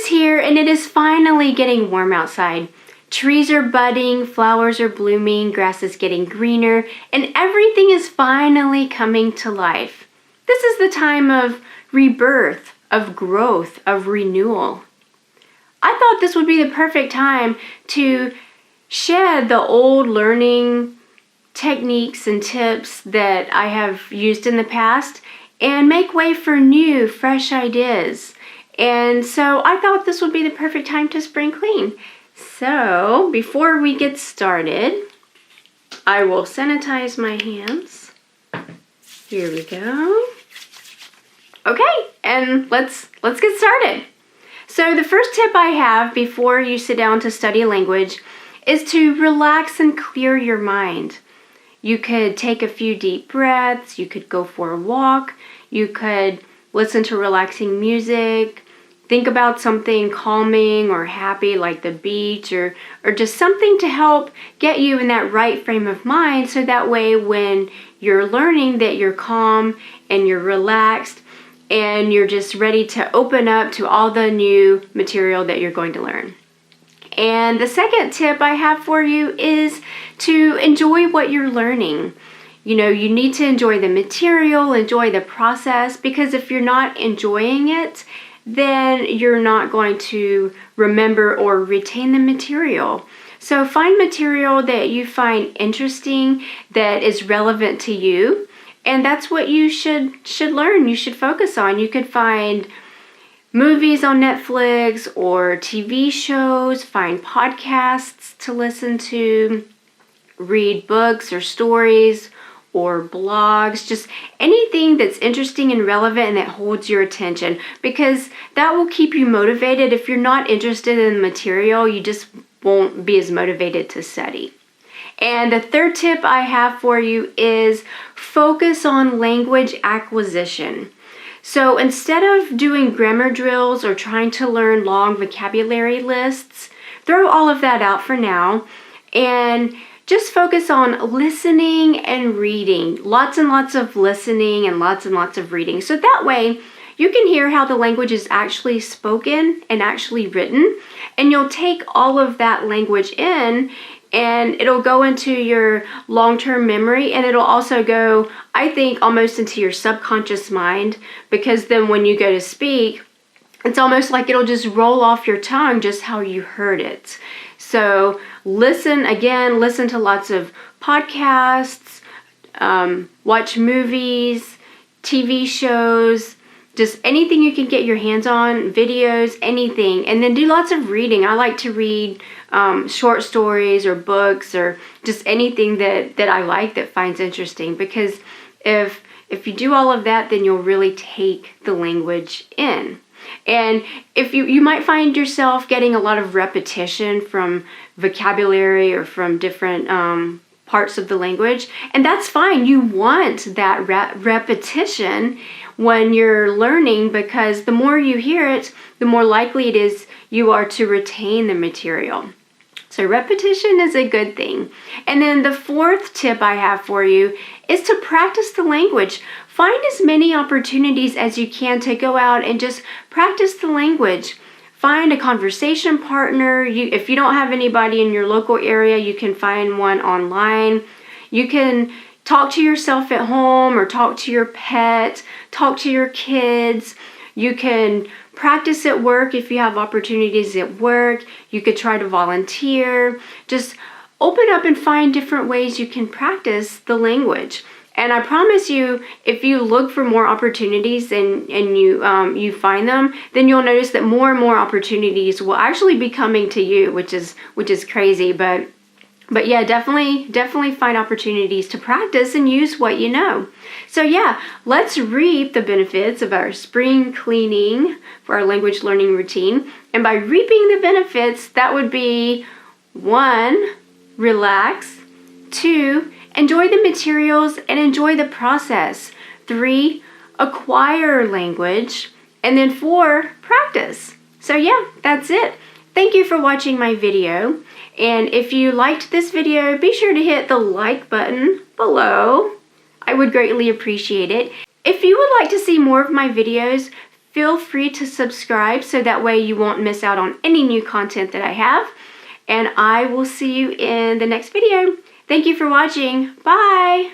here and it is finally getting warm outside. Trees are budding, flowers are blooming, grass is getting greener, and everything is finally coming to life. This is the time of rebirth, of growth, of renewal. I thought this would be the perfect time to shed the old learning techniques and tips that I have used in the past and make way for new, fresh ideas. And so I thought this would be the perfect time to spring clean. So before we get started, I will sanitize my hands. Here we go. Okay, and let's get started. So the first tip I have before you sit down to study a language is to relax and clear your mind. You could take a few deep breaths, you could go for a walk, you could listen to relaxing music, think about something calming or happy like the beach or just something to help get you in that right frame of mind so that way when you're learning that you're calm and you're relaxed and you're just ready to open up to all the new material that you're going to learn. And the second tip I have for you is to enjoy what you're learning. You know, you need to enjoy the material, enjoy the process, because if you're not enjoying it, then you're not going to remember or retain the material. So find material that you find interesting, that is relevant to you, and that's what you should learn, you should focus on. You could find movies on Netflix or TV shows, find podcasts to listen to, read books or stories or blogs, just anything that's interesting and relevant and that holds your attention, because that will keep you motivated. If you're not interested in the material, you just won't be as motivated to study. And the third tip I have for you is focus on language acquisition. So instead of doing grammar drills or trying to learn long vocabulary lists, throw all of that out for now and just focus on listening and reading. Lots and lots of listening and lots of reading. So that way you can hear how the language is actually spoken and actually written, and you'll take all of that language in and it'll go into your long-term memory, and it'll also go, I think, almost into your subconscious mind, because then when you go to speak, it's almost like it'll just roll off your tongue just how you heard it. So listen to lots of podcasts, watch movies, TV shows, just anything you can get your hands on, videos, anything. And then do lots of reading. I like to read short stories or books or just anything that I like that finds interesting, because if you do all of that, then you'll really take the language in. And if you might find yourself getting a lot of repetition from vocabulary or from different parts of the language, and that's fine. You want that repetition when you're learning, because the more you hear it, the more likely it is you are to retain the material. So repetition is a good thing. And then the fourth tip I have for you is to practice the language. Find as many opportunities as you can to go out and just practice the language. Find a conversation partner. If you don't have anybody in your local area, you can find one online. You can talk to yourself at home or talk to your pet, talk to your kids. You can practice at work if you have opportunities at work. You could try to volunteer. Just open up and find different ways you can practice the language. And I promise you, if you look for more opportunities and you find them, then you'll notice that more and more opportunities will actually be coming to you, which is crazy. But yeah, definitely find opportunities to practice and use what you know. So yeah, let's reap the benefits of our spring cleaning for our language learning routine. And by reaping the benefits, that would be 1, relax, 2, enjoy the materials and enjoy the process, 3, acquire language, and then 4, practice. So yeah, that's it. Thank you for watching my video. And if you liked this video, be sure to hit the like button below. I would greatly appreciate it. If you would like to see more of my videos, Feel free to subscribe so that way you won't miss out on any new content that I have. And I will see you in the next video. Thank you for watching. Bye!